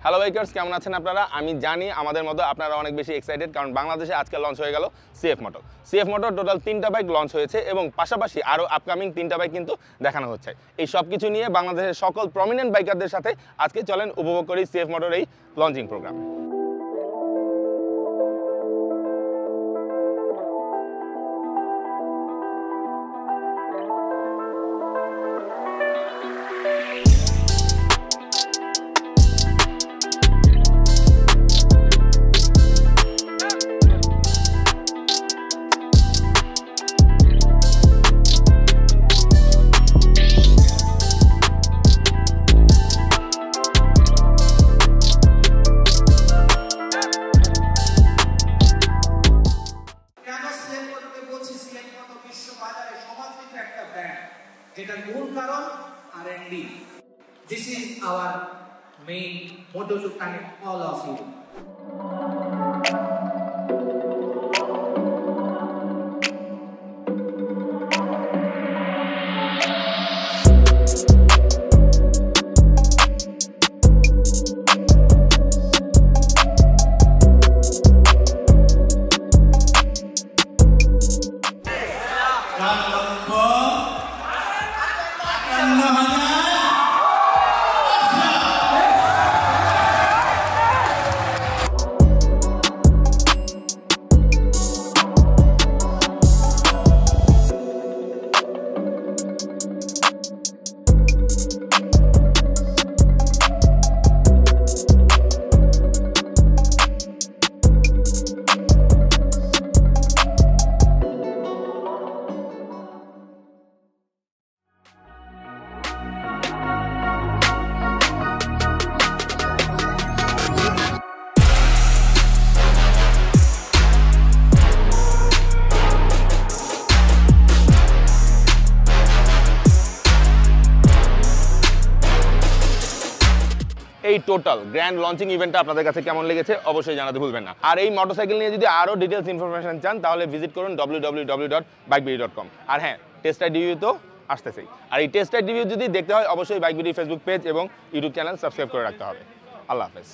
Hello bikers, কেমন আছেন আপনারা? আমি জানি আমাদের মতো আপনারা অনেক বেশি এক্সাইটেড, কারণ বাংলাদেশে আজকে লঞ্চ হয়ে গেল CF motor. CF motor total 3টা বাইক লঞ্চ হয়েছে এবং পাশাপাশি আরও আপকামিং 3টা বাইক কিন্তু দেখানো হচ্ছে। এই সব কিছু নিয়ে বাংলাদেশের সকল প্রমিনেন্ট বাইকারদের সাথে আজকে চলেন উপভোগ করি সিএফ মোটর এই launching program. This is our main motto to connect all of you. এই টোটাল গ্র্যান্ড লঞ্চিং ইভেন্টটা আপনাদের কাছে কেমন লেগেছে অবশ্যই জানাতে ভুলবেন না। আর এই মোটরসাইকেল নিয়ে যদি আরও ডিটেলস ইনফরমেশন চান তাহলে ভিজিট করুন www.bikebidi.com। আর হ্যাঁ, টেস্ট রাইড রিভিউ তো আসতেছেই। আর এই টেস্ট রাইড রিভিউ যদি দেখতে হয় অবশ্যই বাইকবিডি ফেসবুক পেজ এবং ইউটিউব চ্যানেল সাবস্ক্রাইব করে রাখতে হবে। আল্লাহ হাফেজ।